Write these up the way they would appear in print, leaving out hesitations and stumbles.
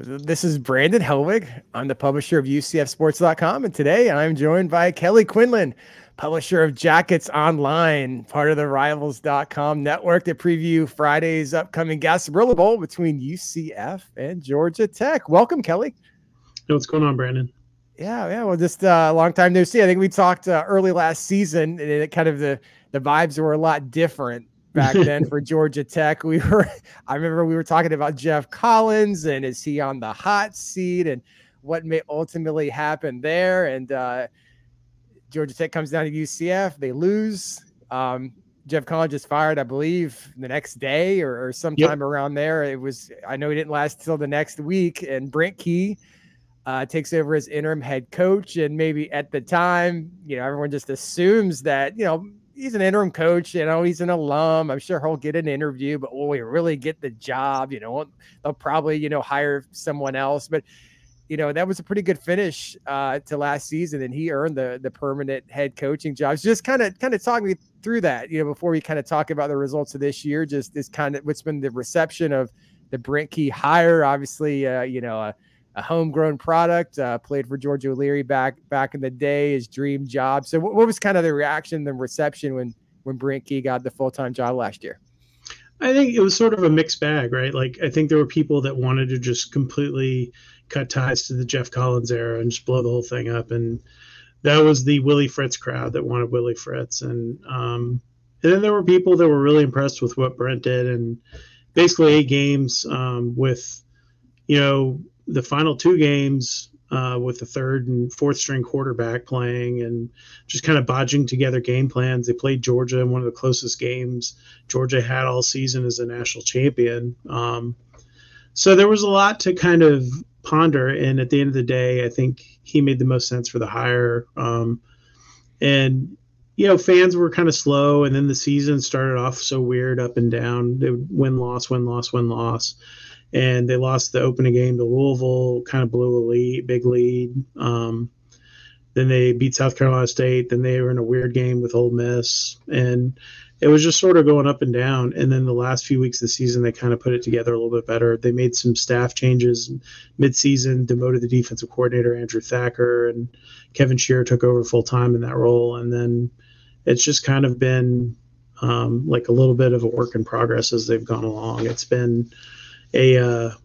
This is Brandon Helwig. I'm the publisher of UCFsports.com, and today I'm joined by Kelly Quinlan, publisher of Jackets Online, part of the Rivals.com network that preview Friday's upcoming Gasparilla Bowl between UCF and Georgia Tech. Welcome, Kelly. Hey, what's going on, Brandon? Yeah. Well, just a long time no see. I think we talked early last season, and it kind of the vibes were a lot different back then for Georgia Tech. I remember we were talking about Jeff Collins and is he on the hot seat and what may ultimately happen there. And Georgia Tech comes down to UCF. They lose. Jeff Collins is fired, I believe, the next day or sometime around there. I know he didn't last till the next week. And Brent Key takes over as interim head coach. And maybe at the time, everyone just assumes that, he's an interim coach, he's an alum. I'm sure he'll get an interview, but will he really get the job? They'll probably, hire someone else. But, that was a pretty good finish to last season, and he earned the permanent head coaching job. So just kind of talk me through that, before we kind of talk about the results of this year, just this kind of what's been the reception of the Brent Key hire. Obviously, a homegrown product, played for Georgia O'Leary back in the day, his dream job. So what was kind of the reaction, the reception when Brent Key got the full-time job last year? I think it was sort of a mixed bag, right? Like, I think there were people that wanted to just completely cut ties to the Jeff Collins era and just blow the whole thing up. And that was the Willie Fritz crowd that wanted Willie Fritz. And then there were people that were really impressed with what Brent did. And basically 8 games with, the final 2 games with the third and fourth string quarterback playing and just kind of bodging together game plans. They played Georgia in one of the closest games Georgia had all season as a national champion. So there was a lot to kind of ponder. And at the end of the day, I think he made the most sense for the hire. And fans were kind of slow. And then the season started off so weird, up and down. They would win, loss, win, loss, win, loss. And they lost the opening game to Louisville, kind of blew a big lead. Then they beat South Carolina State. Then they were in a weird game with Ole Miss. And it was just sort of going up and down. And then the last few weeks of the season, they kind of put it together a little bit better. They made some staff changes mid-season, demoted the defensive coordinator, Andrew Thacker, and Kevin Shearer took over full-time in that role. And then it's just kind of been like a little bit of a work in progress as they've gone along. It's been him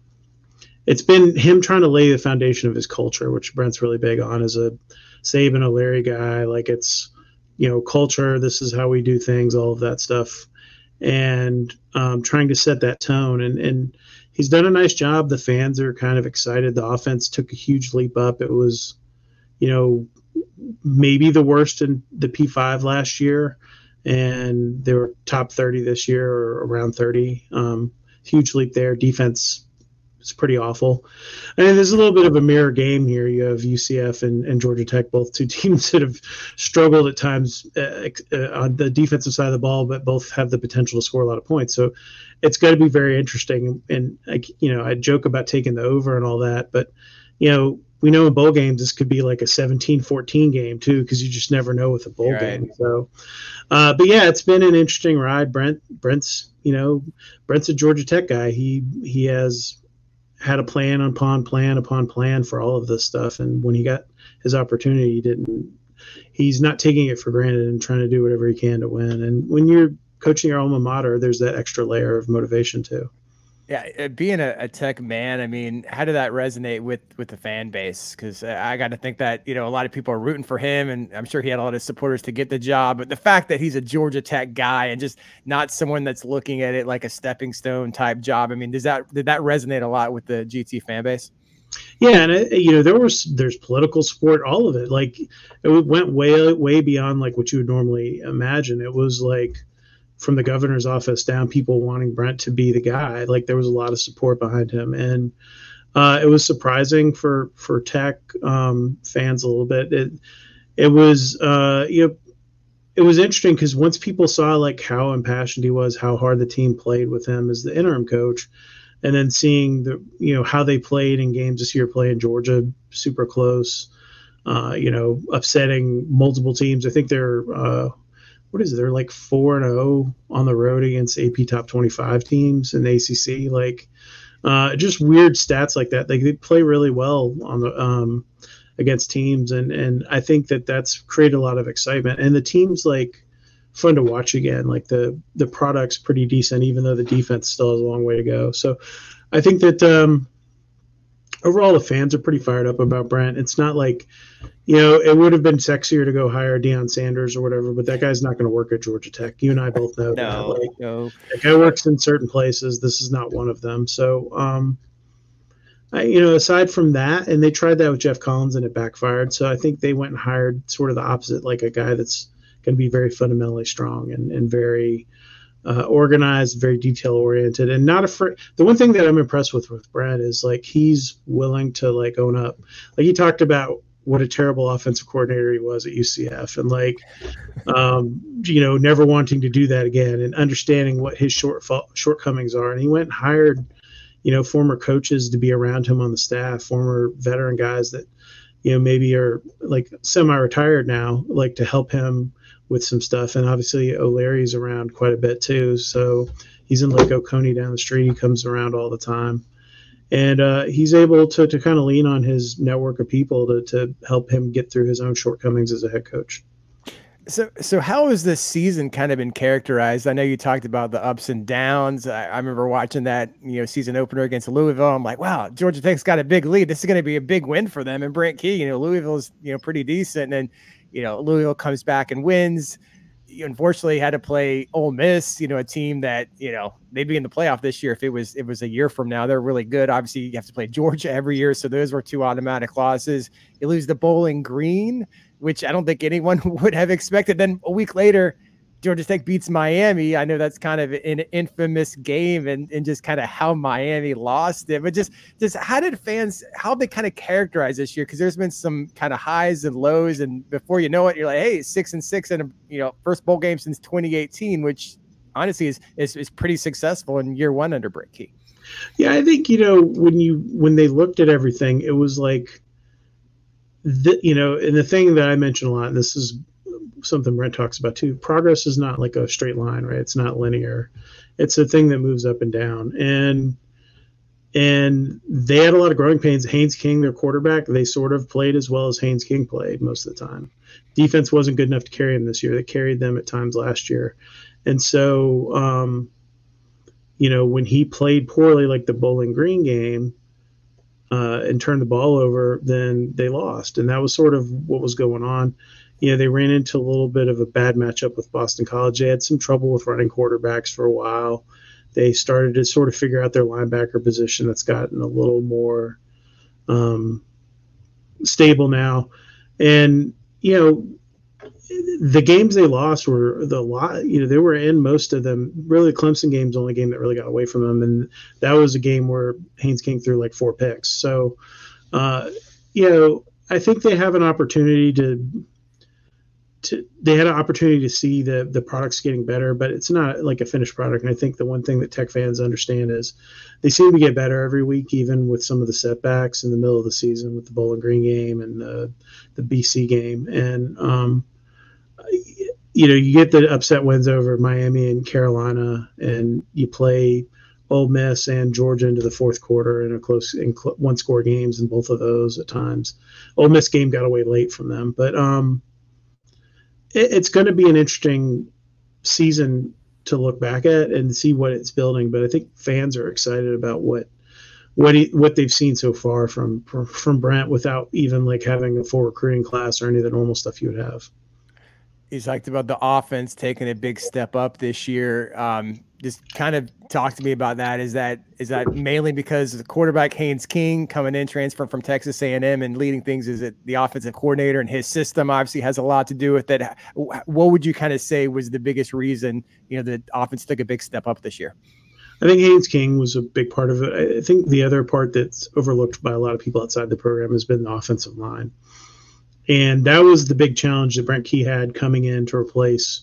trying to lay the foundation of his culture, which Brent's really big on as a Saban O'Leary guy. Like, it's, culture, this is how we do things, all of that stuff. And trying to set that tone. And he's done a nice job. The fans are kind of excited. The offense took a huge leap up. It was, maybe the worst in the P5 last year. And they were top 30 this year, or around 30. Huge leap there. Defense is pretty awful. And there's a little bit of a mirror game here. You have UCF and Georgia Tech, both 2 teams that have struggled at times on the defensive side of the ball, but both have the potential to score a lot of points. So it's going to be very interesting. And I joke about taking the over and all that, but we know in bowl games this could be like a 17-14 game too, because you just never know with a bowl game. So, but yeah, it's been an interesting ride. Brent's a Georgia Tech guy. He has had a plan upon plan upon plan for all of this stuff. And when he got his opportunity, he's not taking it for granted and trying to do whatever he can to win. And when you're coaching your alma mater, there's that extra layer of motivation too. Yeah, being a Tech man, I mean, how did that resonate with the fan base? Because I got to think that, a lot of people are rooting for him, and I'm sure he had a lot of supporters to get the job. But the fact that he's a Georgia Tech guy and just not someone that's looking at it like a stepping stone type job, I mean, did that resonate a lot with the GT fan base? Yeah, and there's political support, all of it. Like, it went way beyond like what you would normally imagine. It was like, from the governor's office down, people wanting Brent to be the guy. Like, there was a lot of support behind him. And it was surprising for Tech fans a little bit. It was interesting because once people saw like how impassioned he was, how hard the team played with him as the interim coach, and then seeing how they played in games this year, playing Georgia super close, upsetting multiple teams. I think they're they're like 4-0 on the road against AP top 25 teams in the ACC. Like, Just weird stats like that. They play really well on the against teams, and I think that's created a lot of excitement. And the team's like fun to watch again. Like the product's pretty decent, even though the defense still has a long way to go. So I think that overall the fans are pretty fired up about Brent. It's not like, it would have been sexier to go hire Deion Sanders or whatever, but that guy's not going to work at Georgia Tech. You and I both know that. Like, no. That guy works in certain places. This is not one of them. So, aside from that, and they tried that with Jeff Collins and it backfired. So I think they went and hired sort of the opposite, like a guy that's going to be very fundamentally strong and very organized, very detail oriented, and not afraid. The one thing that I'm impressed with Brad is like he's willing to like own up. Like he talked about what a terrible offensive coordinator he was at UCF, and like never wanting to do that again, and understanding what his shortcomings are. And he went and hired former coaches to be around him on the staff, former veteran guys that maybe are like semi-retired now, like to help him with some stuff. And obviously O'Leary's around quite a bit too. So he's in Lake Oconee down the street. He comes around all the time. And he's able to kind of lean on his network of people to help him get through his own shortcomings as a head coach. So how has this season kind of been characterized? I know you talked about the ups and downs. I remember watching that, season opener against Louisville. I'm like, wow, Georgia Tech's got a big lead. This is going to be a big win for them. And Brent Key, Louisville's, pretty decent. And Louisville comes back and wins. You unfortunately had to play Ole Miss, a team that, they'd be in the playoff this year. If it was a year from now, they're really good. Obviously you have to play Georgia every year. So those were 2 automatic losses. You lose the Bowling Green, which I don't think anyone would have expected. Then a week later, Georgia Tech beats Miami. I know that's kind of an infamous game and just kind of how Miami lost it. But just how did fans, how they kind of characterize this year? Because there's been some kind of highs and lows. And before you know it, you're like, hey, 6-6 and first bowl game since 2018, which honestly is pretty successful in year 1 under Brent Key. Yeah, I think, when they looked at everything, it was like, and the thing that I mention a lot, and this is something Brent talks about too, progress is not like a straight line, right? It's not linear. It's a thing that moves up and down. And they had a lot of growing pains. Haynes King, their quarterback, they sort of played as well as Haynes King played most of the time. Defense wasn't good enough to carry them this year. They carried them at times last year. And so, when he played poorly, like the Bowling Green game, and turned the ball over, then they lost. And that was sort of what was going on. They ran into a little bit of a bad matchup with Boston College. They had some trouble with running quarterbacks for a while. They started to sort of figure out their linebacker position. That's gotten a little more stable now. And, the games they lost were they were in most of them. Really, Clemson game's the only game that really got away from them. And that was a game where Haynes King threw like 4 picks. So, I think they have an opportunity they had an opportunity to see the products getting better, but it's not like a finished product. And I think the one thing that Tech fans understand is they seem to get better every week, even with some of the setbacks in the middle of the season with the Bowling Green game and the BC game. And, you get the upset wins over Miami and Carolina, and you play Ole Miss and Georgia into the fourth quarter in one-score games in both of those at times. Ole Miss game got away late from them, but it's going to be an interesting season to look back at and see what it's building. But I think fans are excited about what they've seen so far from Brent without even like having a full recruiting class or any of the normal stuff you would have. You talked about the offense taking a big step up this year. Just kind of talk to me about that. Is that mainly because the quarterback Haynes King coming in, transferring from Texas A&M and leading things? Is it the offensive coordinator and his system obviously has a lot to do with that? What would you kind of say was the biggest reason, the offense took a big step up this year? I think Haynes King was a big part of it. I think the other part that's overlooked by a lot of people outside the program has been the offensive line. And that was the big challenge that Brent Key had coming in to replace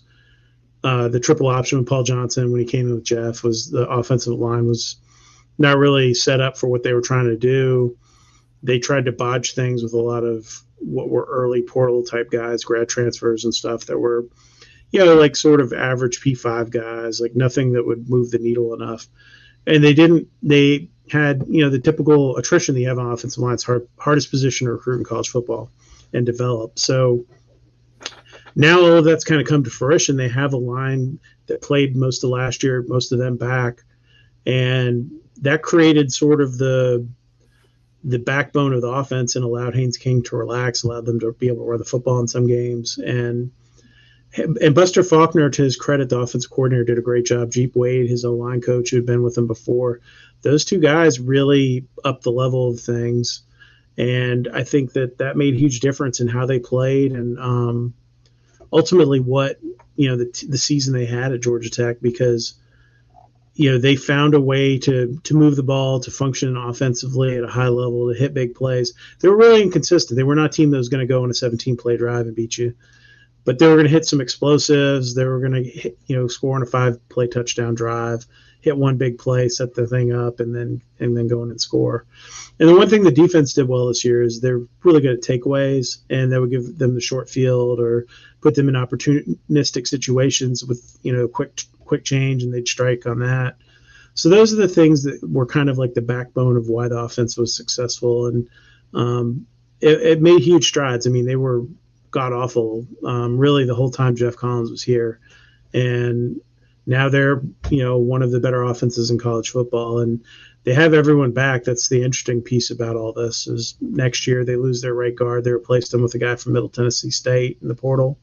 the triple option with Paul Johnson when he came in with Jeff. Was the offensive line was not really set up for what they were trying to do. They tried to bodge things with a lot of what were early portal type guys, grad transfers and stuff that were, like sort of average P5 guys, like nothing that would move the needle enough. And they had, you know, the typical attrition that you have on offensive line. It's hardest position to recruit in college football and develop. So now all of that's kind of come to fruition. They have a line that played most of last year, most of them back, and that created sort of the backbone of the offense and allowed Haynes King to relax, allowed them to be able to run the football in some games. And Buster Faulkner, to his credit, the offensive coordinator, did a great job. Jeep Wade, his O-line coach, who had been with him before, those two guys really upped the level of things. And I think that made a huge difference in how they played and ultimately what, you know, the season they had at Georgia Tech, because, you know, they found a way to move the ball, to function offensively at a high level, to hit big plays. They were really inconsistent. They were not a team that was going to go on a 17-play drive and beat you. But they were going to hit some explosives. They were going to hit, you know, score on a 5-play touchdown drive, hit one big play, set the thing up, and then go in and score. And the one thing the defense did well this year is they're really good at takeaways, and that would give them the short field or put them in opportunistic situations with, you know, quick change, and they'd strike on that. So those are the things that were kind of like the backbone of why the offense was successful, and it made huge strides. I mean, they were god awful really the whole time Jeff Collins was here, and now they're, you know, one of the better offenses in college football, and they have everyone back. That's the interesting piece about all this is next year they lose their right guard. They replaced him with a guy from Middle Tennessee State in the portal,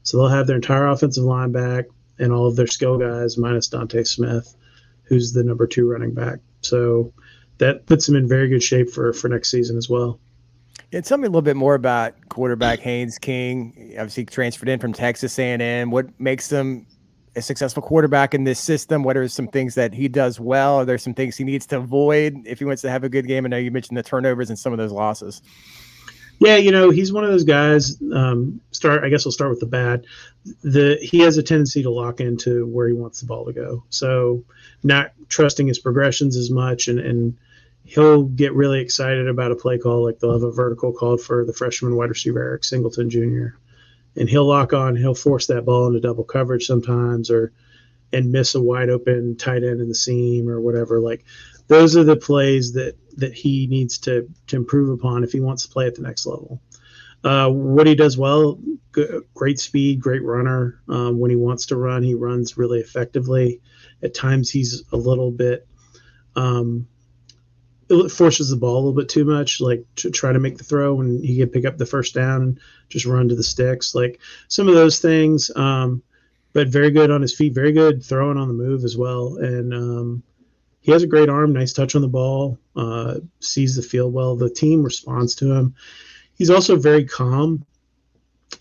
so they'll have their entire offensive line back and all of their skill guys minus Dante Smith, who's the number 2 running back. So that puts them in very good shape for next season as well. Yeah, tell me a little bit more about quarterback Haynes King. Obviously transferred in from Texas A&M. What makes them a successful quarterback in this system? What are some things that he does well? Are there some things he needs to avoid if he wants to have a good game? I know you mentioned the turnovers and some of those losses. Yeah, you know, he's one of those guys. I guess I'll start with the bad. He has a tendency to lock into where he wants the ball to go. So not trusting his progressions as much, and he'll get really excited about a play call, like they'll have a vertical called for the freshman wide receiver Eric Singleton Jr., and he'll lock on. He'll force that ball into double coverage sometimes, and miss a wide open tight end in the seam or whatever. Like those are the plays that he needs to improve upon if he wants to play at the next level. What he does well, great speed, great runner. When he wants to run, he runs really effectively. At times he's a little bit it forces the ball a little bit too much, like to try to make the throw when he can pick up the first down and just run to the sticks. Like some of those things, but very good on his feet, very good throwing on the move as well. And he has a great arm, nice touch on the ball, sees the field well. The team responds to him. He's also very calm.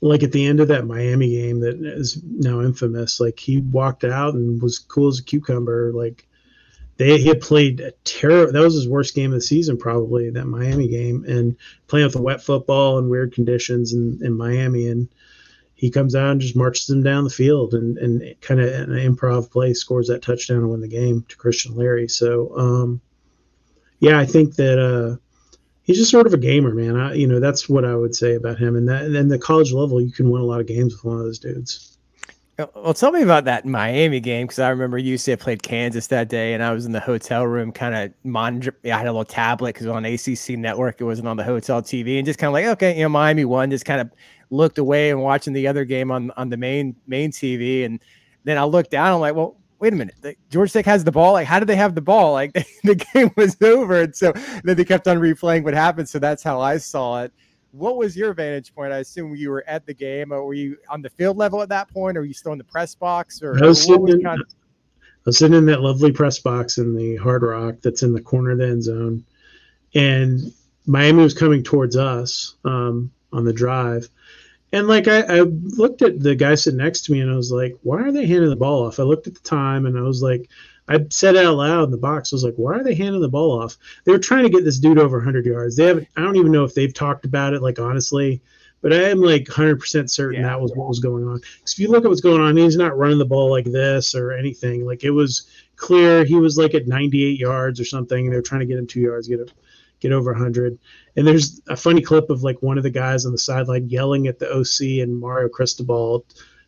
Like at the end of that Miami game that is now infamous, like he walked out and was cool as a cucumber. Like he had played a that was his worst game of the season, probably, that Miami game, and playing with the wet football and weird conditions in Miami. And he comes out and just marches them down the field and kind of an improv play scores that touchdown to win the game to Christian Larry. So, yeah, I think that he's just sort of a gamer, man. You know, that's what I would say about him. And then the college level, you can win a lot of games with one of those dudes. Well, tell me about that Miami game, because I remember UCF played Kansas that day, and I was in the hotel room kind of monitoring. I had a little tablet because it was on ACC Network. It wasn't on the hotel TV, and just kind of like, okay, you know, Miami won. Just kind of looked away and watching the other game on the main TV, and then I looked down. I'm like, well, wait a minute. Georgia Tech has the ball. Like, how did they have the ball? Like, the game was over, and so then they kept on replaying what happened. So that's how I saw it. What was your vantage point? I assume you were at the game, or were you on the field level at that point, or were you still in the press box? Or I was sitting in that lovely press box in the Hard Rock that's in the corner of the end zone, and Miami was coming towards us on the drive. And like I looked at the guy sitting next to me, and I was like, why are they handing the ball off? I looked at the time, and I was like, I said it out loud in the box. I was like, why are they handing the ball off? They were trying to get this dude over 100 yards. I don't even know if they've talked about it, like, honestly, but I am like 100% certain that was what was going on. Because if you look at what's going on, he's not running the ball like this or anything. Like, it was clear he was like at 98 yards or something. And they were trying to get him 2 yards, get over 100. And there's a funny clip of like one of the guys on the sideline yelling at the OC and Mario Cristobal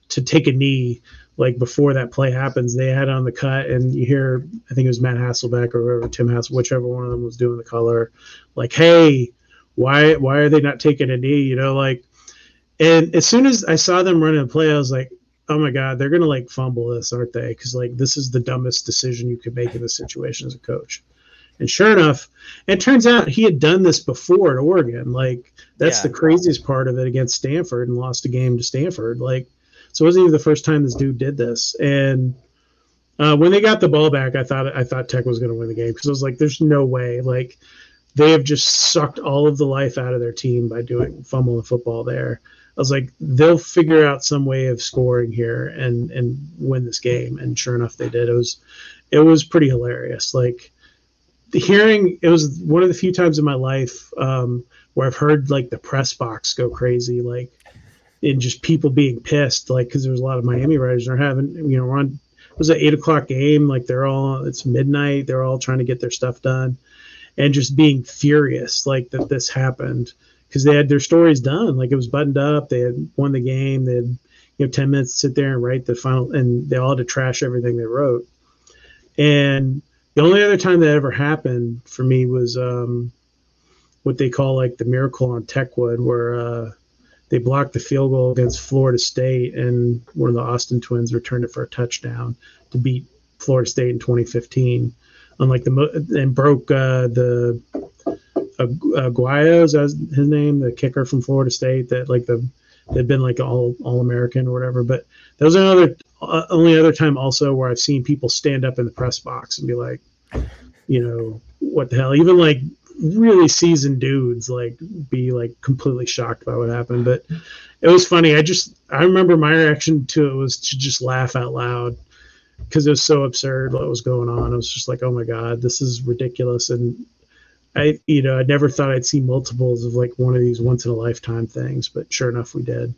to take a knee like before that play happens, they had it on the cut, and you hear, I think it was Matt Hasselbeck or whoever, Tim Hassel, whichever one of them was doing the color, like, hey, why are they not taking a knee? You know, like, and as soon as I saw them running a play, I was like, oh my God, they're gonna like fumble this, aren't they? Because like this is the dumbest decision you could make in this situation as a coach. And sure enough, it turns out he had done this before at Oregon. Like that's the craziest part of it, against Stanford, and lost a game to Stanford. Like, so it wasn't even the first time this dude did this. And when they got the ball back, I thought Tech was going to win the game, because I was like, there's no way. Like they have just sucked all of the life out of their team by fumbling the football there. I was like, they'll figure out some way of scoring here and win this game. And sure enough, they did. It was pretty hilarious. Like, it was one of the few times in my life where I've heard like the press box go crazy, like, and just people being pissed, like, because there was a lot of Miami writers are having, you know, it was an 8 o'clock game, like it's midnight, they're all trying to get their stuff done, and just being furious like that this happened, because they had their stories done, like it was buttoned up, they had won the game, they had 10 minutes to sit there and write the final, and they all had to trash everything they wrote. And the only other time that ever happened for me was what they call like the miracle on Techwood, where they blocked the field goal against Florida State, and one of the Austin twins returned it for a touchdown to beat Florida State in 2015. Unlike and broke the Aguayo, is his name, the kicker from Florida State, that like they'd been like all American or whatever. But that was only other time also where I've seen people stand up in the press box and be like, you know, what the hell? Even like really seasoned dudes like be like completely shocked by what happened. But it was funny. I remember my reaction to it was to just laugh out loud, because it was so absurd what was going on. I was just like, oh my God, this is ridiculous. And I never thought I'd see multiples of like one of these once in a lifetime things, but sure enough, we did.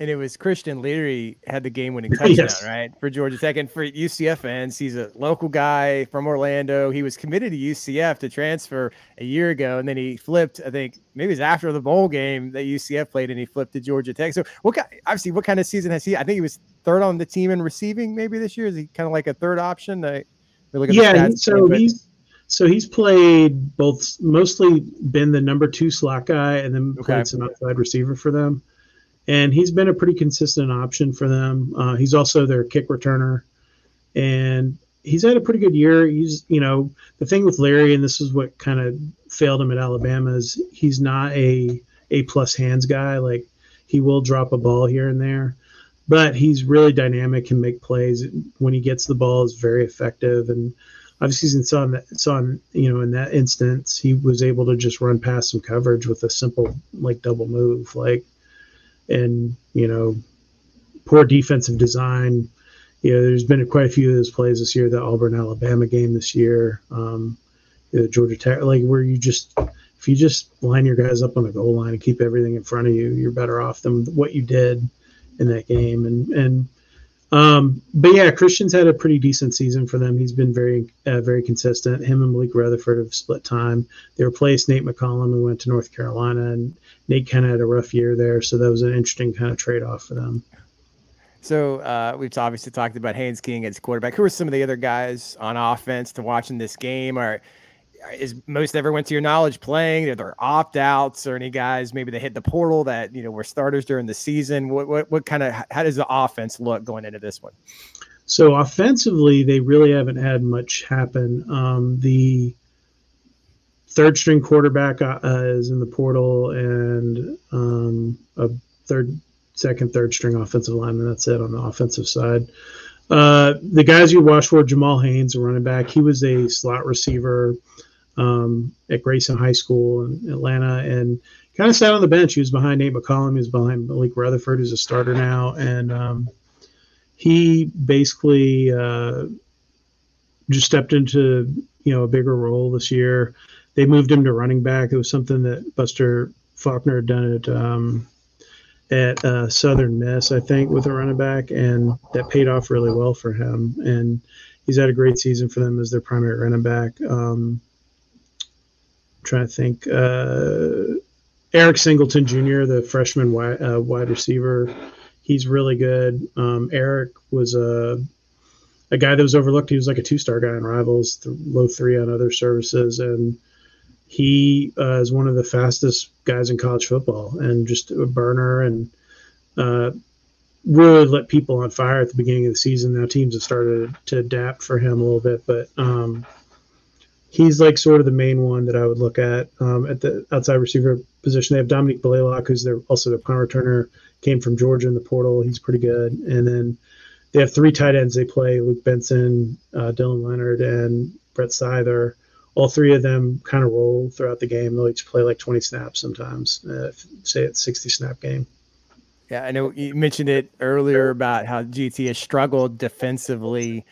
And it was Christian Leary had the game-winning touchdown, yes, right, for Georgia Tech. And for UCF fans, he's a local guy from Orlando. He was committed to UCF to transfer a year ago, and then he flipped. I think maybe it was after the bowl game that UCF played, and he flipped to Georgia Tech. So, what kind of season has he? I think he was third on the team in receiving maybe this year. Is he kind of like a third option? He's played both, mostly been the number 2 slot guy, and then played some outside receiver for them. And he's been a pretty consistent option for them. He's also their kick returner, and he's had a pretty good year. He's, the thing with Larry, and this is what kind of failed him at Alabama, is he's not a plus hands guy. Like, he will drop a ball here and there, but he's really dynamic, can make plays. When he gets the ball, is very effective. And obviously, in that instance, he was able to just run past some coverage with a simple like double move, like. And, poor defensive design. There's been quite a few of those plays this year, the Auburn-Alabama game this year, the Georgia Tech, like where if you just line your guys up on the goal line and keep everything in front of you, you're better off than what you did in that game. But yeah, Christian's had a pretty decent season for them. He's been very, very consistent. Him and Malik Rutherford have split time. They replaced Nate McCollum, who went to North Carolina, and Nate kind of had a rough year there. So that was an interesting kind of trade-off for them. So we've obviously talked about Haynes King as quarterback. Who are some of the other guys on offense to watch in this game? Is most everyone, to your knowledge, playing? Are there opt-outs, or any guys maybe that hit the portal that were starters during the season? What kind of, how does the offense look going into this one? So offensively, they really haven't had much happen. The third string quarterback is in the portal, and a second, third string offensive lineman. That's it on the offensive side. The guys you watch for, Jamal Haynes, a running back. He was a slot receiver at Grayson High School in Atlanta, and kind of sat on the bench. He was behind Nate McCollum. He was behind Malik Rutherford, who's a starter now. And he basically just stepped into, a bigger role this year. They moved him to running back. It was something that Buster Faulkner had done at Southern Miss, I think, with a running back, and that paid off really well for him. And he's had a great season for them as their primary running back. Trying to think, Eric Singleton Jr., the freshman wide receiver, He's really good. Eric was a guy that was overlooked. He was like a 2-star guy in Rivals, low 3 on other services, and he is one of the fastest guys in college football, and just a burner, and really lit people on fire at the beginning of the season. Now teams have started to adapt for him a little bit, but he's like sort of the main one that I would look at the outside receiver position. They have Dominique Blaylock, who's also the punt returner, came from Georgia in the portal. He's pretty good. And then they have 3 tight ends they play: Luke Benson, Dylan Leonard, and Brett Seither. All 3 of them kind of roll throughout the game. They'll each play like 20 snaps sometimes, say it's 60-snap game. Yeah, I know you mentioned it earlier about how GT has struggled defensively.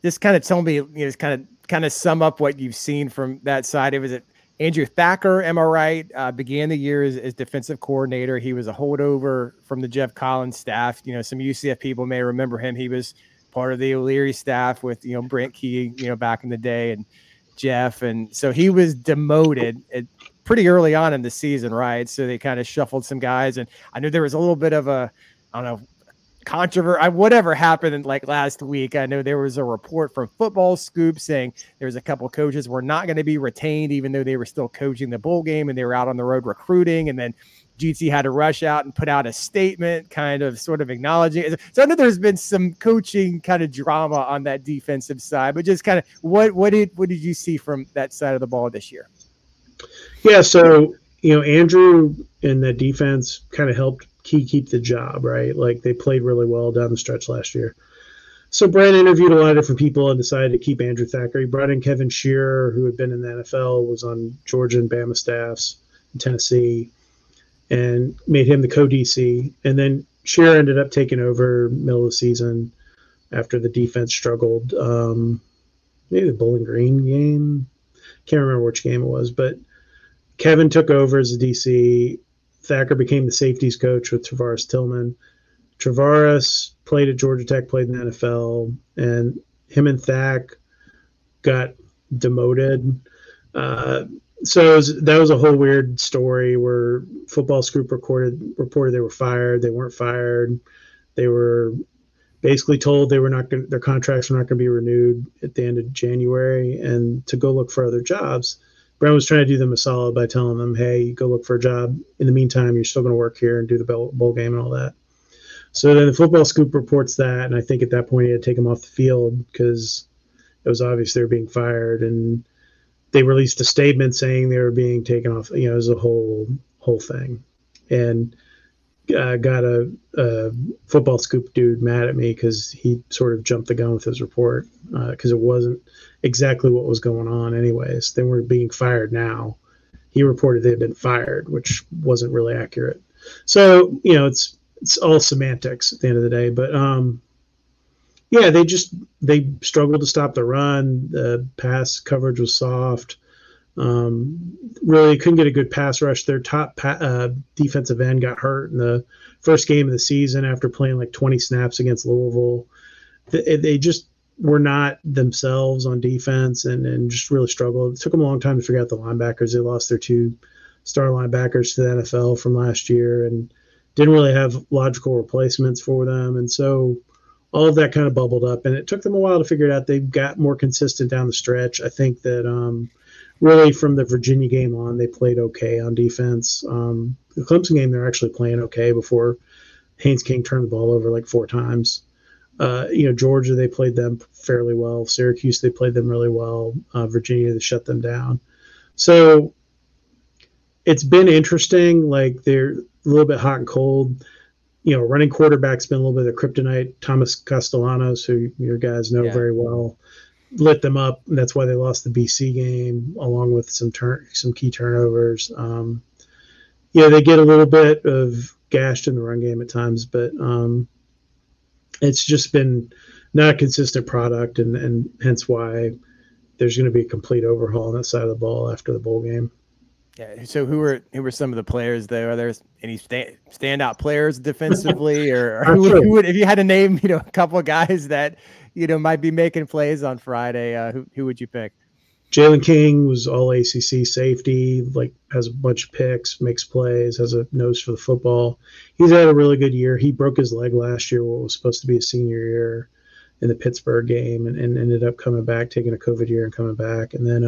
Just kind of tell me, just kind of sum up what you've seen from that side. It was Andrew Thacker, am I right? Began the year as defensive coordinator. He was a holdover from the Jeff Collins staff. Some UCF people may remember him. He was part of the O'Leary staff with, Brent Key, back in the day, and Jeff. And so he was demoted pretty early on in the season, right? So they kind of shuffled some guys. And I know there was a little bit of I don't know, controversy, whatever happened in like last week. I know there was a report from Football Scoop saying there was a couple of coaches were not going to be retained, even though they were still coaching the bowl game and they were out on the road recruiting. And then GT had to rush out and put out a statement kind of sort of acknowledging it. So I know there's been some coaching kind of drama on that defensive side, but just kind of what did you see from that side of the ball this year? Yeah, so Andrew in the defense kind of helped Key keep the job, right? Like they played really well down the stretch last year. So Brent interviewed a lot of different people and decided to keep Andrew Thacker. He brought in Kevin Shearer, who had been in the NFL, was on Georgia and Bama staffs in Tennessee, and made him the co-DC. And then Shearer ended up taking over middle of the season after the defense struggled. Maybe the Bowling Green game. Can't remember which game it was, but Kevin took over as the DC. Thacker became the safeties coach with Travaris Tillman. Travaris played at Georgia Tech, played in the NFL, and him and Thack got demoted. So that was a whole weird story where Football Scoop reported they were fired. They weren't fired. They were basically told their contracts were not going to be renewed at the end of January and to go look for other jobs. Brent was trying to do them a solid by telling them, hey, go look for a job. In the meantime, you're still going to work here and do the bowl game and all that. So then the Football Scoop reports that, and I think at that point he had to take them off the field because it was obvious they were being fired. And they released a statement saying they were being taken off. It was a whole thing. And got a Football Scoop dude mad at me because he sort of jumped the gun with his report because it wasn't exactly what was going on anyways. They were being fired now. He reported they had been fired, which wasn't really accurate. So, it's all semantics at the end of the day. But, yeah, they struggled to stop the run. The pass coverage was soft. Really couldn't get a good pass rush. Their top defensive end got hurt in the first game of the season after playing like 20 snaps against Louisville. They just were not themselves on defense and just really struggled. It took them a long time to figure out the linebackers. They lost their 2 star linebackers to the NFL from last year and didn't really have logical replacements for them. And so all of that kind of bubbled up, and it took them a while to figure it out. They got more consistent down the stretch. I think that really from the Virginia game on, they played okay on defense. The Clemson game, they're actually playing okay before Haynes King turned the ball over like 4 times. Georgia, they played them fairly well. Syracuse, they played them really well. Virginia, they shut them down. So it's been interesting. Like they're a little bit hot and cold. Running quarterback's been a little bit of kryptonite. Thomas Castellanos, who your guys know very well, lit them up. And that's why they lost the BC game, along with some key turnovers. They get a little bit of gashed in the run game at times, but it's just been not a consistent product, and hence why there's going to be a complete overhaul on that side of the ball after the bowl game. Yeah. So who were some of the players there? Are there any standout players defensively, or who would, if you had to name, a couple of guys that might be making plays on Friday, who would you pick? Jalen King was all ACC safety, like has a bunch of picks, makes plays, has a nose for the football. He's had a really good year. He broke his leg last year, what was supposed to be a senior year in the Pittsburgh game, and ended up coming back, taking a COVID year and coming back. And then,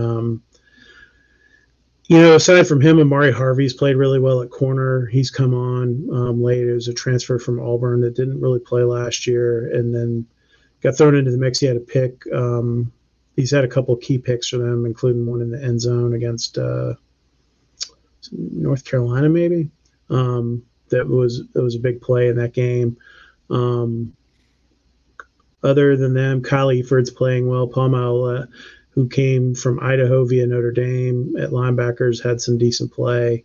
aside from him, Amari Harvey's played really well at corner. He's come on late. It was a transfer from Auburn that didn't really play last year, and then got thrown into the mix. He had a pick. He's had a couple of key picks for them, including one in the end zone against North Carolina, maybe. That was a big play in that game. Other than them, Kyle Eford's playing well. Paul Maola, who came from Idaho via Notre Dame at linebackers, had some decent play.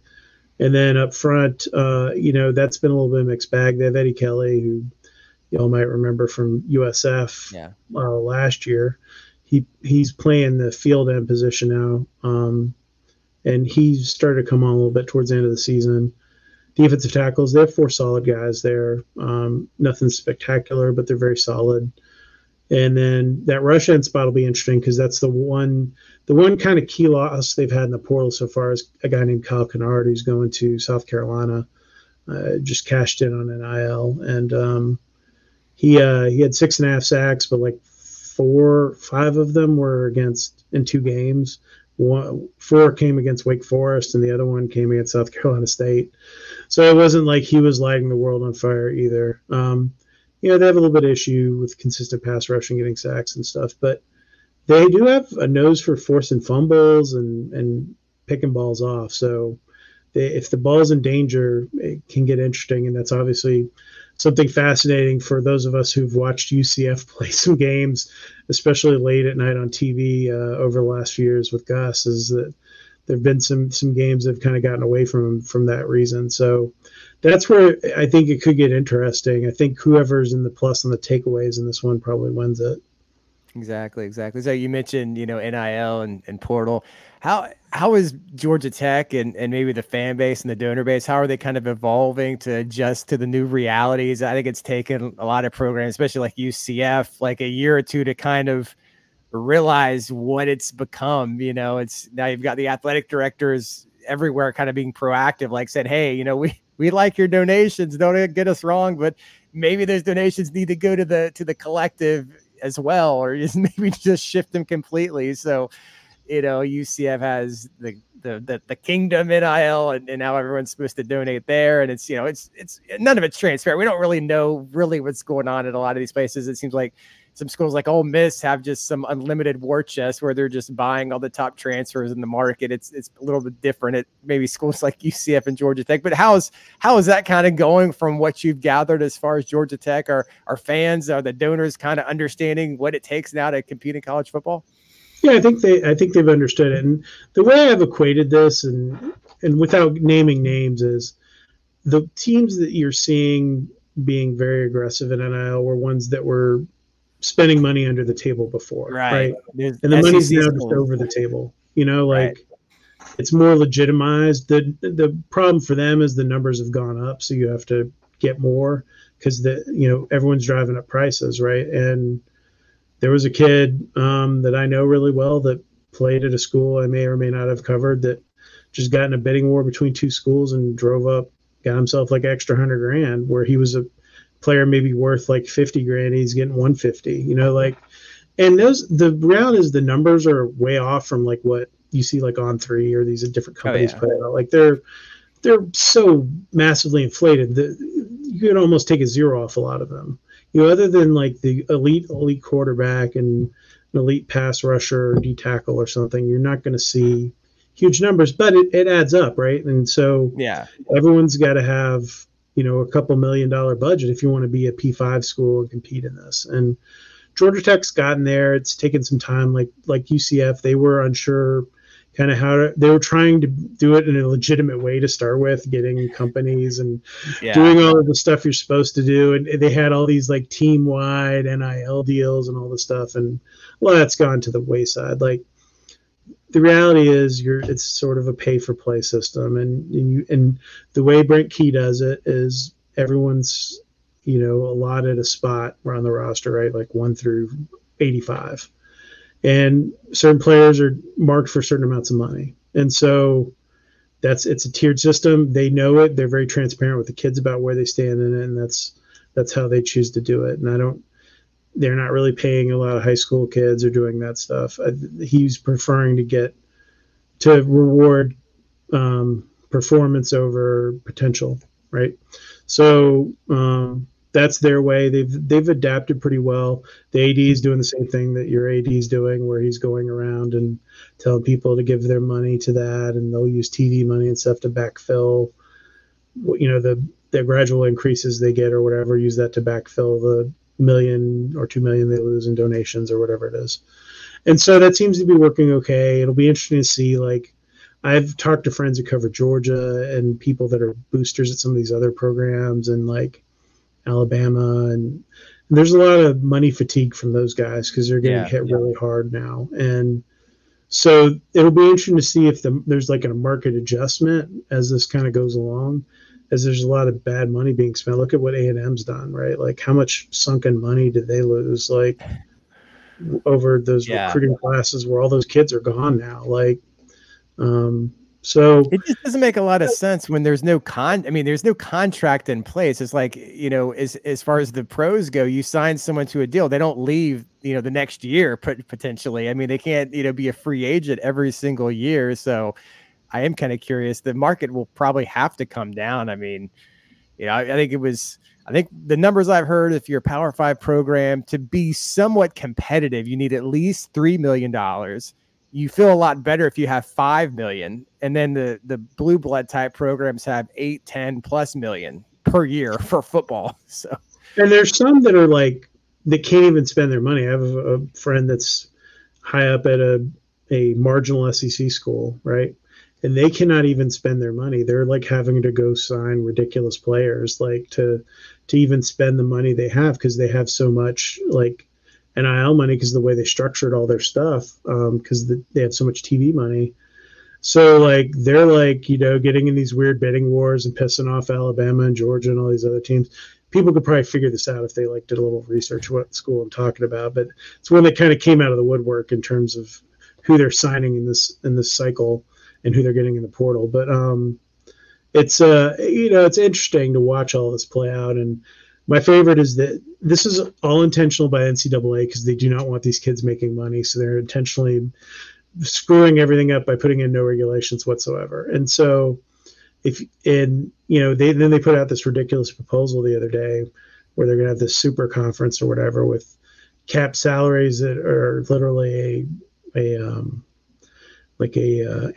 And then up front, that's been a little bit of a mixed bag. They have Eddie Kelly, who y'all might remember from USF last year. He's playing the field end position now, and he's started to come on a little bit towards the end of the season. Defensive tackles, they have 4 solid guys there. Nothing spectacular, but they're very solid. And then that rush end spot will be interesting because that's the one kind of key loss they've had in the portal so far is a guy named Kyle Kennard who's going to South Carolina. Just cashed in on NIL, and he had 6.5 sacks, but like 5 of them were in 2 games. 4 came against Wake Forest, and the other one came against South Carolina State. So it wasn't like he was lighting the world on fire either. They have a little bit of issue with consistent pass rushing, getting sacks and stuff, but they do have a nose for forcing fumbles and picking balls off. So if the ball's in danger, it can get interesting, and that's obviously something fascinating for those of us who've watched UCF play some games, especially late at night on TV over the last few years with Gus, is that there have been some games that have kind of gotten away from that reason. So that's where I think it could get interesting. I think whoever's in the plus on the takeaways in this one probably wins it. Exactly. So you mentioned, NIL and portal. How is Georgia Tech and maybe the fan base and the donor base, how are they kind of evolving to adjust to the new realities? I think it's taken a lot of programs, especially like UCF, like a year or two to kind of realize what it's become. It's now you've got the athletic directors everywhere kind of being proactive, like said, hey, we like your donations, don't get us wrong, but maybe those donations need to go to the collective as well, or just shift them completely. So, UCF has the Kingdom NIL, and now everyone's supposed to donate there, and it's none of it's transparent. We don't really know what's going on at a lot of these places. It seems like some schools like Ole Miss have just some unlimited war chest where they're just buying all the top transfers in the market. It's a little bit different at maybe schools like UCF and Georgia Tech. But how is that kind of going from what you've gathered as far as Georgia Tech? Are fans, are the donors kind of understanding what it takes now to compete in college football? Yeah, I think they've understood it. And the way I've equated this, and without naming names, is the teams that you're seeing being very aggressive in NIL were ones that were spending money under the table before, right? And the money's now just over the table. It's more legitimized. The problem for them is the numbers have gone up, so you have to get more because everyone's driving up prices, right? And there was a kid that I know really well that played at a school I may or may not have covered that just got in a bidding war between 2 schools and got himself like extra $100,000, where he was a player maybe worth like $50,000. He's getting $150,000, and the reality is the numbers are way off from like what you see like On3 or these different companies put out. Like they're so massively inflated that you could almost take a zero off a lot of them. Other than like the elite quarterback and an elite pass rusher or D tackle or something, you're not going to see huge numbers, but it adds up, right? And so everyone's got to have a couple $1 million budget if you want to be a P5 school and compete in this. And Georgia Tech's gotten there. It's taken some time. Like UCF, they were unsure kind of they were trying to do it in a legitimate way to start with, getting companies and doing all of the stuff you're supposed to do. And they had all these like team-wide NIL deals and all this stuff. And a lot of that's gone to the wayside. Like the reality is it's sort of a pay-for-play system. And the way Brent Key does it is everyone's, allotted a spot around the roster, right? Like 1 through 85. and certain players are marked for certain amounts of money. And so it's a tiered system. They know it. They're very transparent with the kids about where they stand in it, and that's how they choose to do it. And they're not really paying a lot of high school kids or doing that stuff. He's preferring to reward performance over potential, right? So that's their way. They've adapted pretty well. The AD is doing the same thing that your AD is doing, where he's going around and telling people to give their money to that, and they'll use TV money and stuff to backfill, the gradual increases they get or whatever. Use that to backfill the $1 million or $2 million they lose in donations or whatever it is. And so that seems to be working okay. It'll be interesting to see. Like, I've talked to friends who cover Georgia and people that are boosters at some of these other programs, and like Alabama, and there's a lot of money fatigue from those guys because they're getting hit really hard now. And so it'll be interesting to see if there's like a market adjustment as this kind of goes along, as there's a lot of bad money being spent. Look at what A&M's done, right? Like, how much sunken money did they lose, like, over those recruiting classes where all those kids are gone now? Like, so it just doesn't make a lot of sense when there's no there's no contract in place. It's like, as far as the pros go, you sign someone to a deal. They don't leave, the next year potentially. I mean, they can't, be a free agent every single year. So I am kind of curious. The market will probably have to come down. I mean, I think the numbers I've heard, if you're a Power 5 program, to be somewhat competitive, you need at least $3 million. You feel a lot better if you have 5 million. And then the blue blood type programs have 8, 10 plus million per year for football. So, and there's some that are like, they can't even spend their money. I have a friend that's high up at a marginal SEC school, right? And they cannot even spend their money. They're like having to go sign ridiculous players, like to even spend the money they have, because they have so much like NIL money because of the way they structured all their stuff, because they have so much TV money. So like they're like, getting in these weird bidding wars and pissing off Alabama and Georgia and all these other teams. People could probably figure this out if they like did a little research what school I'm talking about. But it's when they kind of came out of the woodwork in terms of who they're signing in this cycle and who they're getting in the portal. But it's it's interesting to watch all this play out. And my favorite is that this is all intentional by NCAA, because they do not want these kids making money. So they're intentionally screwing everything up by putting in no regulations whatsoever. And so they put out this ridiculous proposal the other day where they're going to have this super conference or whatever with cap salaries that are literally a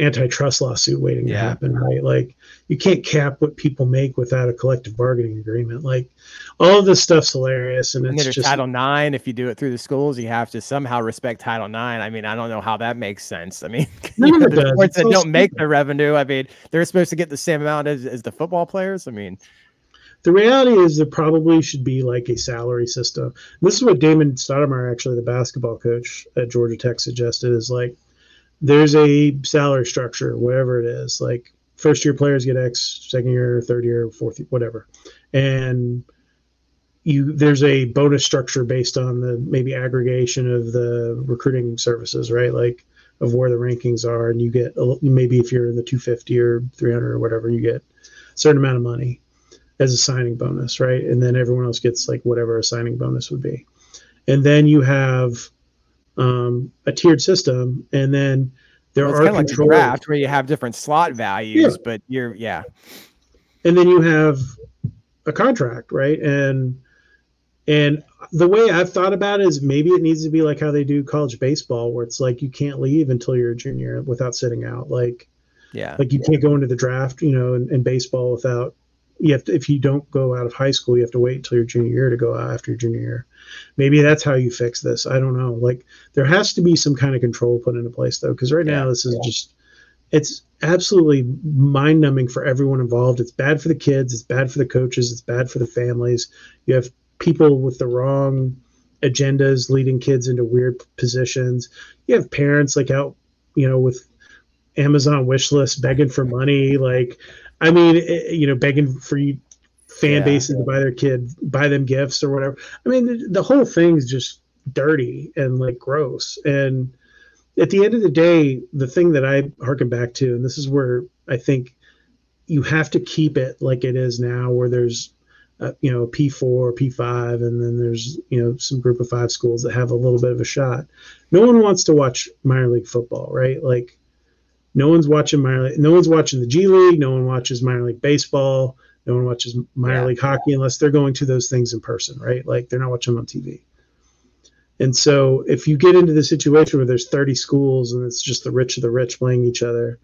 antitrust lawsuit waiting to happen, right? Like, you can't cap what people make without a collective bargaining agreement. Like, all of this stuff's hilarious, and it's just Title IX. If you do it through the schools, you have to somehow respect Title IX. I mean, I don't know how that makes sense. I mean, the sports that don't make the revenue, I mean, they're supposed to get the same amount as the football players. I mean, the reality is there probably should be like a salary system. And this is what Damon Stoudemire, actually the basketball coach at Georgia Tech, suggested, is like, there's a salary structure, whatever it is. Like, first year players get X, second year, third year, fourth, whatever. And there's a bonus structure based on the maybe aggregation of the recruiting services, right? Like, of where the rankings are. And you get, maybe if you're in the 250 or 300 or whatever, you get a certain amount of money as a signing bonus, right? And then everyone else gets like whatever a signing bonus would be. And then you have a tiered system, and then there are kind of like a draft where you have different slot values, but and then you have a contract, right? And the way I've thought about it is maybe it needs to be like how they do college baseball, where it's like you can't leave until you're a junior without sitting out. Like you can't go into the draft, in baseball without. If you don't go out of high school, you have to wait until your junior year to go out after your junior year. Maybe that's how you fix this. I don't know. Like, there has to be some kind of control put into place, though, because right now this is just, it's absolutely mind numbing for everyone involved. It's bad for the kids. It's bad for the coaches. It's bad for the families. You have people with the wrong agendas leading kids into weird positions. You have parents like out, with Amazon wish lists begging for money. Like, I mean, begging for fan bases to buy them gifts or whatever. I mean, the whole thing's just dirty and like gross. And at the end of the day, the thing that I harken back to, and this is where I think you have to keep it like it is now, where there's P4, P5, and then there's some group of 5 schools that have a little bit of a shot. No one wants to watch minor league football, right? Like no one's watching the G League, no one watches minor league baseball, no one watches minor league hockey unless they're going to those things in person, right? Like they're not watching them on TV. And so if you get into the situation where there's 30 schools and it's just the rich of the rich playing each other,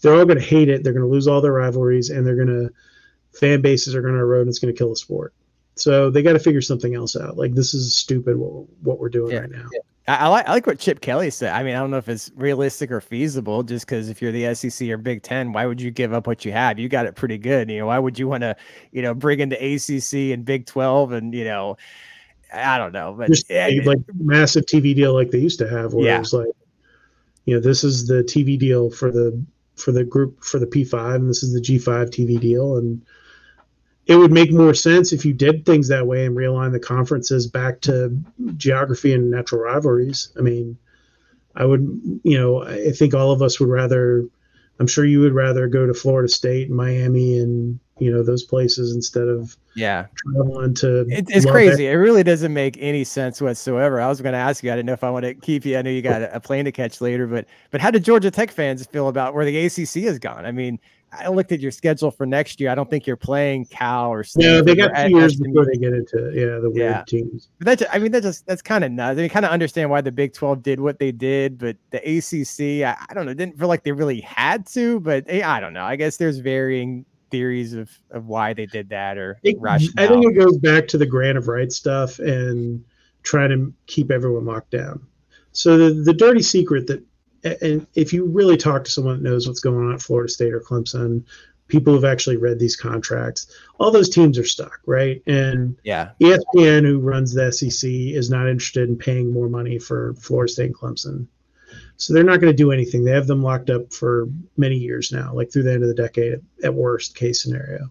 they're all going to hate it. They're going to lose all their rivalries, and fan bases are going to erode, and it's going to kill the sport. So they got to figure something else out. Like this is stupid what we're doing right now. Yeah. I like what Chip Kelly said. I mean, I don't know if it's realistic or feasible, just because if you're the SEC or Big Ten, why would you give up what you have? You got it pretty good. Why would you want to, bring in the ACC and Big 12 and, I don't know, but just like massive TV deal like they used to have, where it was like, this is the TV deal for the group for the P5, and this is the G5 TV deal, and it would make more sense if you did things that way and realign the conferences back to geography and natural rivalries. I mean, I think all of us would rather. I'm sure you would rather go to Florida State and Miami and those places instead of traveling to. It's crazy. It really doesn't make any sense whatsoever. I was going to ask you. I didn't know if I want to keep you. I know you got a plane to catch later, but how do Georgia Tech fans feel about where the ACC has gone? I mean, I looked at your schedule for next year. I don't think you're playing Cal or Stanford. No, they got 2 years before they get into the weird teams. But that's kind of nuts. I mean, kind of understand why the Big 12 did what they did, but the ACC, I don't know, didn't feel like they really had to. But I don't know. I guess there's varying theories of why they did that or rationale. I think it goes back to the grant of rights stuff and trying to keep everyone locked down. So the dirty secret that. And if you really talk to someone that knows what's going on at Florida State or Clemson, people who've actually read these contracts, all those teams are stuck, right? And ESPN, who runs the SEC, is not interested in paying more money for Florida State and Clemson. So they're not going to do anything. They have them locked up for many years now, like through the end of the decade at worst case scenario.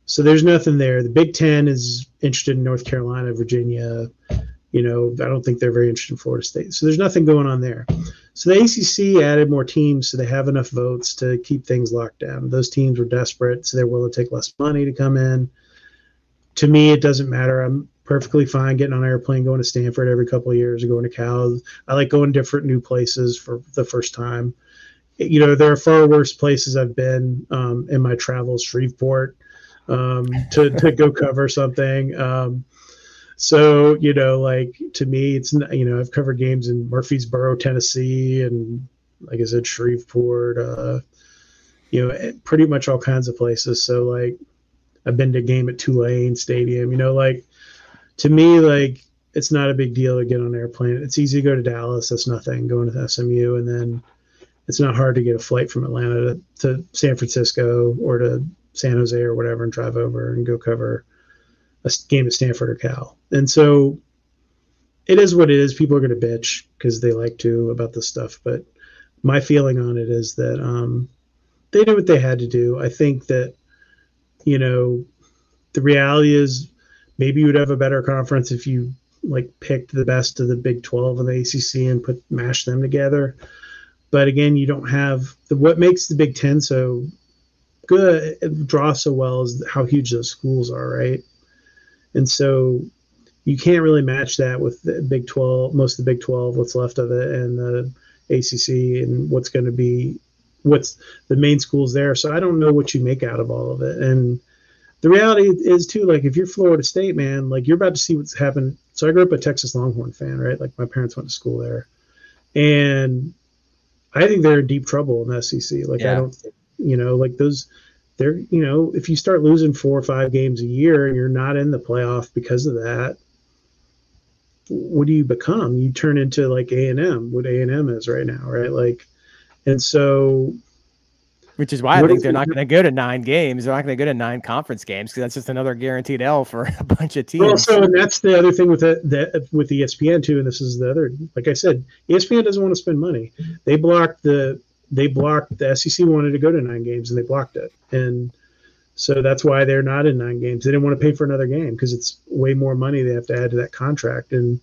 So there's nothing there. The Big Ten is interested in North Carolina, Virginia. I don't think they're very interested in Florida State. So there's nothing going on there. So the ACC added more teams so they have enough votes to keep things locked down. Those teams were desperate, so they're willing to take less money to come in. To me, it doesn't matter. I'm perfectly fine getting on an airplane, going to Stanford every couple of years, or going to Cal. I like going different new places for the first time. There are far worse places I've been in my travels, Shreveport, to go cover something. So, to me, it's, I've covered games in Murfreesboro, Tennessee, and like I said, Shreveport, pretty much all kinds of places. So, like, I've been to a game at Tulane Stadium, to me, it's not a big deal to get on an airplane. It's easy to go to Dallas. That's nothing. Going to SMU, and then it's not hard to get a flight from Atlanta to San Francisco or to San Jose or whatever and drive over and go cover a game at Stanford or Cal. And so it is what it is. People are going to bitch because they like to about this stuff. But my feeling on it is that they did what they had to do. I think that, the reality is maybe you would have a better conference if you picked the best of the Big 12 and the ACC and mash them together. But again, you don't have what makes the Big 10 so good, draw so well, is how huge those schools are, right? And so you can't really match that with the Big 12, most of the Big 12, what's left of it, and the ACC and what's the main schools there. So I don't know what you make out of all of it. And the reality is too, if you're Florida State, man, you're about to see what's happened. So I grew up a Texas Longhorn fan, right? My parents went to school there. And I think they're in deep trouble in the SEC. I don't, those, they're, if you start losing 4 or 5 games a year and you're not in the playoff because of that, what do you become? You turn into A&M, what A&M is right now, right? And so, which is why I think they're not going to go to 9 games. They're not going to go to 9 conference games because that's just another guaranteed L for a bunch of teams. Well, so and that's the other thing with with ESPN too. And this is the other, like I said, ESPN doesn't want to spend money. They blocked the SEC wanted to go to 9 games and they blocked it. And so that's why they're not in 9 games. They didn't want to pay for another game because it's way more money they have to add to that contract. And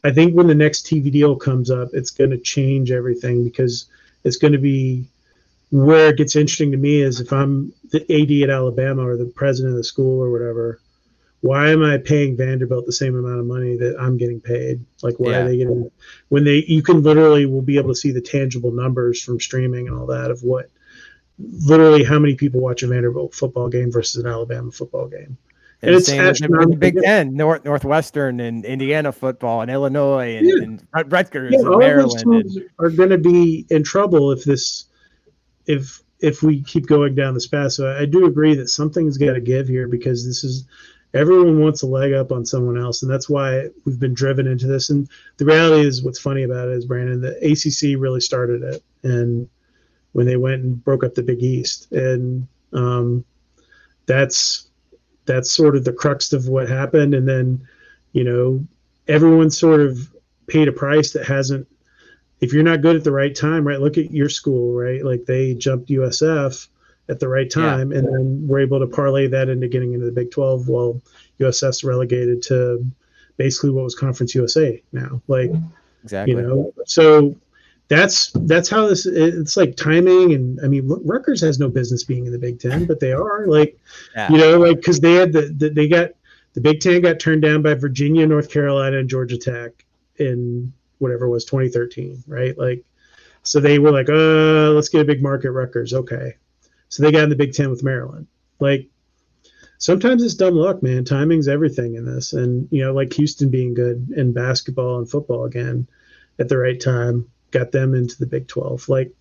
I think when the next TV deal comes up, it's going to change everything, because it's going to be where it gets interesting to me is if I'm the AD at Alabama or the president of the school or whatever, why am I paying Vanderbilt the same amount of money that I'm getting paid? Like, why are they getting, when you can literally will be able to see the tangible numbers from streaming and all that of what, literally how many people watch a Vanderbilt football game versus an Alabama football game. And it's same in the Big Ten, Northwestern and Indiana football and Illinois and Rutgers and Maryland. All those teams are going to be in trouble if we keep going down this path. So I do agree that something's got to give here, because everyone wants a leg up on someone else, and that's why we've been driven into this. And the reality is, what's funny about it is, Brandon, the ACC really started it, and when they went and broke up the Big East, and that's sort of the crux of what happened. And then, everyone sort of paid a price that hasn't. If you're not good at the right time, right? Look at your school, right? Like, they jumped USF at the right time, and then we're able to parlay that into getting into the Big 12 while USF's relegated to basically what was Conference USA now. Like, exactly. So that's how this. It's like timing, and I mean, Rutgers has no business being in the Big Ten, but they are, like, because they had the Big Ten got turned down by Virginia, North Carolina, and Georgia Tech in whatever it was 2013, right? Like, so they were like, let's get a big market Rutgers, okay. So they got in the Big Ten with Maryland. Like, sometimes it's dumb luck, man. Timing's everything in this. And, like Houston being good in basketball and football again at the right time got them into the Big 12. Like,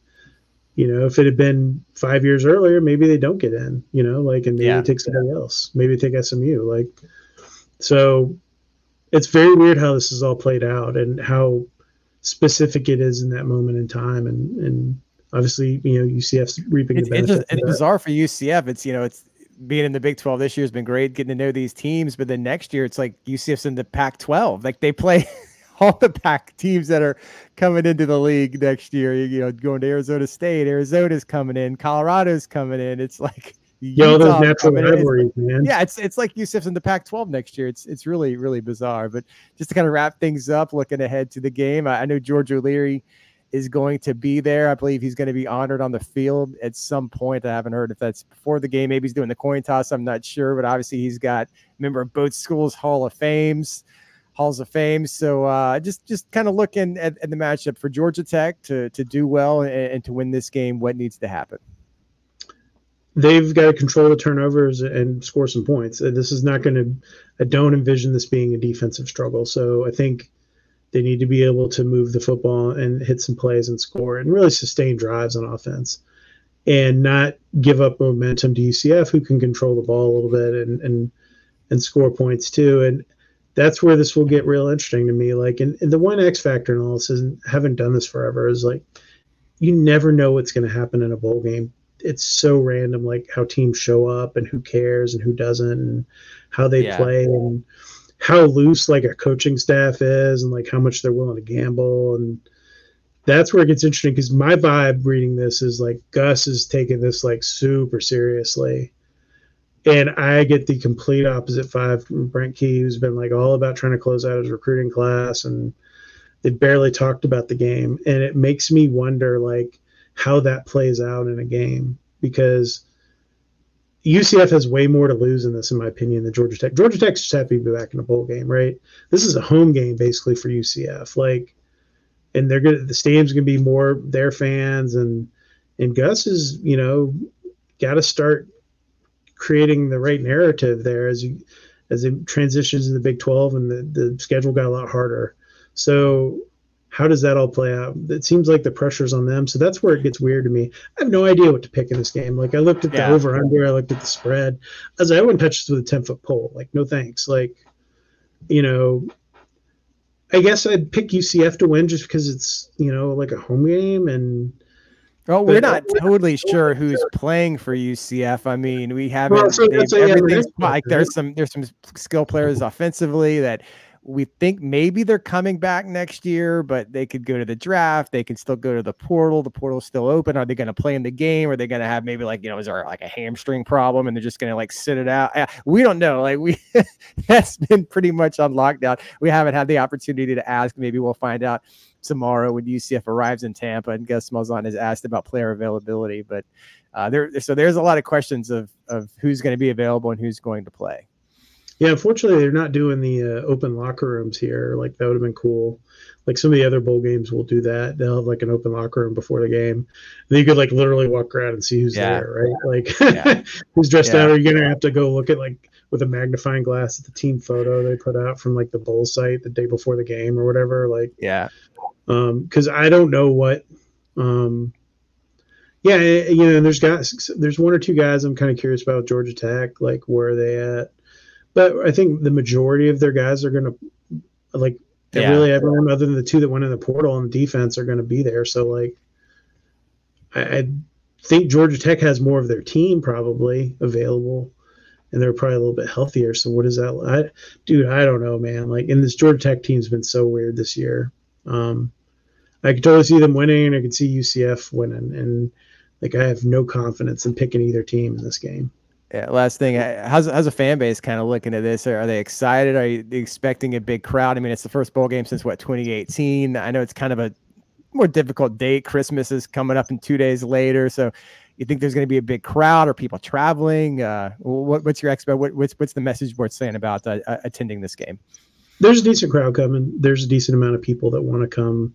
if it had been 5 years earlier, maybe they don't get in, and maybe they take somebody else. Maybe they take SMU. Like, so it's very weird how this is all played out and how specific it is in that moment in time. And obviously, UCF's reaping the benefits. It's bizarre for UCF. It's being in the Big 12 this year has been great, getting to know these teams. But then next year, it's like UCF's in the Pac-12. Like, they play all the Pac teams that are coming into the league next year. Going to Arizona State, Arizona's coming in, Colorado's coming in. It's like those natural rivalries, man. Yeah, it's like UCF's in the Pac-12 next year. It's really, really bizarre. But just to kind of wrap things up, looking ahead to the game, I know George O'Leary is going to be there. I believe he's going to be honored on the field at some point. I haven't heard if that's before the game. Maybe he's doing the coin toss. I'm not sure, but obviously he's got member of both schools' Halls of Fame. So just kind of looking at the matchup for Georgia Tech to do well and to win this game. What needs to happen? They've got to control the turnovers and score some points. This is not going to. I don't envision this being a defensive struggle. So I think they need to be able to move the football and hit some plays and score and really sustain drives on offense and not give up momentum to UCF, who can control the ball a little bit and score points too. And that's where this will get real interesting to me. Like, and the one X factor in all this is, haven't done this forever, is like, you never know what's going to happen in a bowl game. It's so random, like how teams show up and who cares and who doesn't and how they play and how loose like a coaching staff is and like how much they're willing to gamble. And that's where it gets interesting, because my vibe reading this is like Gus is taking this like super seriously. And I get the complete opposite vibe from Brent Key, who's been like all about trying to close out his recruiting class, and they barely talked about the game. And it makes me wonder like how that plays out in a game, because UCF has way more to lose in this, in my opinion, than Georgia Tech. Georgia Tech's just happy to be back in a bowl game, right? This is a home game basically for UCF. Like, and the stadium's gonna be more their fans, and Gus is, got to start creating the right narrative there as it transitions in the Big 12 and the schedule got a lot harder. So how does that all play out? It seems like the pressure's on them. So that's where it gets weird to me. I have no idea what to pick in this game. Like, I looked at the over-under, I looked at the spread. I was like, I wouldn't touch this with a 10-foot pole. Like, no thanks. Like, I guess I'd pick UCF to win just because it's, like a home game. And we're not totally sure who's playing for UCF. I mean, we haven't. Everything's like there's some skill players offensively that We think maybe they're coming back next year, but they could go to the draft. They can still go to the portal. The portal's still open. Are they going to play in the game? Are they going to have maybe like, is there like a hamstring problem and they're just going to like sit it out? We don't know. Like that's been pretty much on lockdown. We haven't had the opportunity to ask. Maybe we'll find out tomorrow when UCF arrives in Tampa and Gus Malzahn is asked about player availability. But so there's a lot of questions of who's going to be available and who's going to play. Yeah, unfortunately, they're not doing the open locker rooms here. Like, that would have been cool. Like, some of the other bowl games will do that. They'll have, like, an open locker room before the game. And then you could, like, literally walk around and see who's there, right? Like, who's dressed out. Or you're going to have to go look at, like, with a magnifying glass at the team photo they put out from, like, the bowl site the day before the game or whatever. Like, because I don't know what there's one or two guys I'm kind of curious about Georgia Tech, like, where are they at? But I think the majority of their guys are going to, like, really everyone other than the two that went in the portal on defense are going to be there. So, like, I think Georgia Tech has more of their team probably available, and they're probably a little bit healthier. So what is that? I don't know, man. Like, and this Georgia Tech team's been so weird this year. I could totally see them winning, and I could see UCF winning. And, like, I have no confidence in picking either team in this game. Yeah. Last thing, how's a fan base kind of looking at this? Are they excited? Are you expecting a big crowd? I mean, it's the first bowl game since 2018. I know it's kind of a more difficult date. Christmas is coming up in 2 days later. So you think there's going to be a big crowd? Or people traveling? What's your what's the message board saying about attending this game? There's a decent crowd coming. There's a decent amount of people that want to come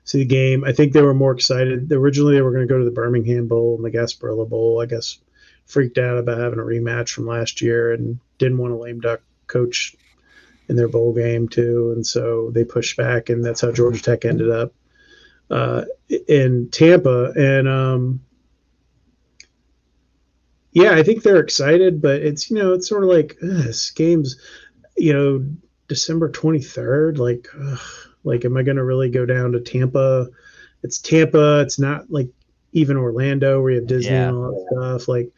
see the game. I think they were more excited. Originally, they were going to go to the Birmingham Bowl and the Gasparilla Bowl, I guess. Freaked out about having a rematch from last year and didn't want a lame duck coach in their bowl game too. And so they pushed back, and that's how Georgia Tech ended up in Tampa. And I think they're excited, but it's, it's sort of like this game's, December 23rd. Like, am I going to really go down to Tampa? It's Tampa. It's not like even Orlando where you have Disney and all that stuff. Like,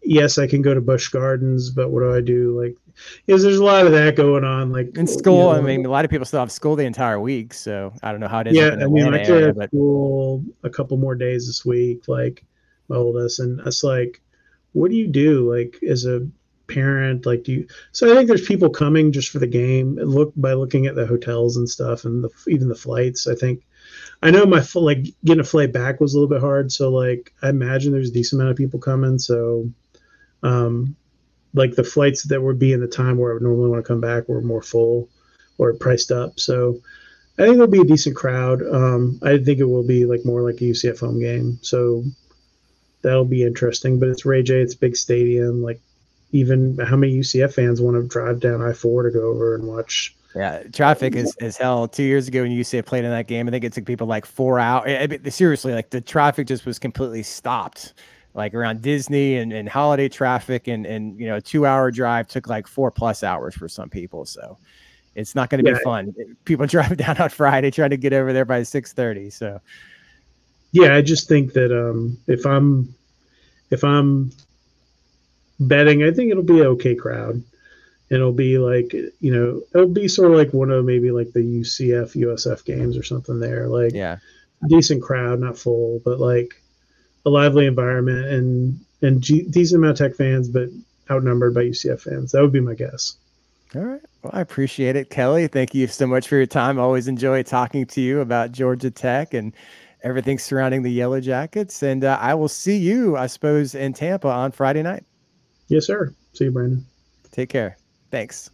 yes, I can go to Busch Gardens, but what do I do? Like, there's a lot of that going on. Like, in school, I mean, a lot of people still have school the entire week, so I don't know how it is. Yeah, I mean, I could have school a couple more days this week, like my oldest, and it's like, what do you do? Like, as a parent, like, so I think there's people coming just for the game. By looking at the hotels and stuff, and even the flights. I know getting a flight back was a little bit hard. So, like, I imagine there's a decent amount of people coming. So, like, the flights that would be in the time where I would normally want to come back were more full or priced up. So I think it'll be a decent crowd. I think it will be like more like a UCF home game. So that'll be interesting, but it's Ray J. It's a big stadium. Like, even how many UCF fans want to drive down I-4 to go over and watch? Yeah, traffic is hell. 2 years ago when UCF played in that game, I think it took people like 4 hours. Seriously, like, the traffic just was completely stopped, like around Disney and holiday traffic, and a 2-hour drive took like 4+ hours for some people. So it's not going to be fun. People driving down on Friday trying to get over there by 6:30. So yeah, I just think that if I'm betting, I think it'll be an okay crowd. It'll be like, it'll be sort of like one of maybe like the UCF USF games or something there. Like, decent crowd, not full, but like a lively environment and decent amount of Tech fans, but outnumbered by UCF fans. That would be my guess. All right. Well, I appreciate it, Kelly. Thank you so much for your time. I always enjoy talking to you about Georgia Tech and everything surrounding the Yellow Jackets. And I will see you, I suppose, in Tampa on Friday night. Yes, sir. See you, Brandon. Take care. Thanks.